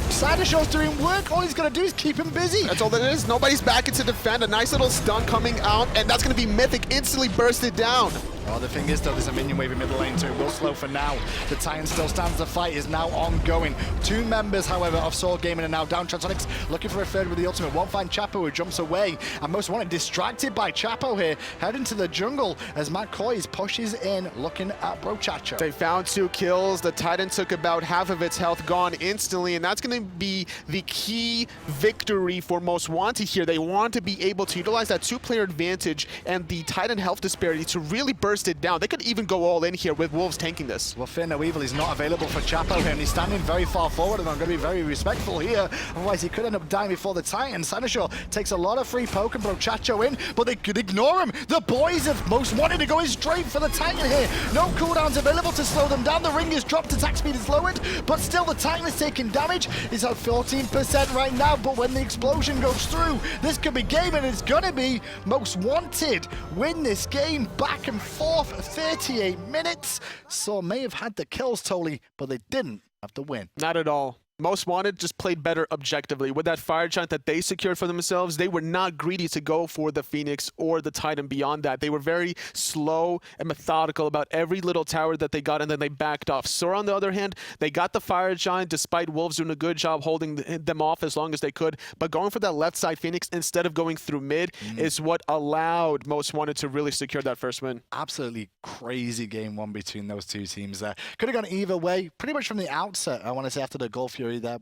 xCynosurex doing work. All he's going to do is keep him busy. That's all that is. Nobody's backing to defend. A nice little stun coming out, and that's going to be Mythic instantly bursted down. Oh, the thing is, though, there's a minion wave in middle lane too. Will slow for now. The Titan still stands. The fight is now ongoing. 2 members, however, of SoaR Gaming are now down. Transonics looking for a third with the ultimate. Won't find Chapo, who jumps away. And Most Wanted distracted by Chapo here. Heading to the jungle as Koiz pushes in, looking at Brochacho. They found 2 kills. The Titan took about half of its health, gone instantly, and that's going to be the key victory for Most Wanted here. They want to be able to utilize that 2-player advantage and the Titan health disparity to really burst it down. They could even go all in here with Wolves tanking this. Well, Fear No Evil is not available for Chapo here, and he's standing very far forward, and I'm going to be very respectful here. Otherwise, he could end up dying before the Titan. xCynosurex takes a lot of free poke and Brochacho in, but they could ignore him. The boys have Most Wanted to go in straight for the Titan here. No cooldowns available to slow them down. The ring is dropped, attack speed is lowered, but still the Titan is taking damage. He's at 14% right now, but when the explosion goes through, this could be game, and it's going to be Most Wanted win this game back and forth. 38 minutes. SoaR may have had the kills, Tolly, but they didn't have the win. Not at all. Most Wanted just played better objectively. With that fire giant that they secured for themselves, they were not greedy to go for the Phoenix or the Titan beyond that. They were very slow and methodical about every little tower that they got, and then they backed off. SoaR, on the other hand, they got the fire giant despite Wolves doing a good job holding them off as long as they could, but going for that left side Phoenix instead of going through mid is what allowed Most Wanted to really secure that first win. Absolutely crazy game 1 between those 2 teams there. Could have gone either way, pretty much from the outset, I want to say, after the goal fury there.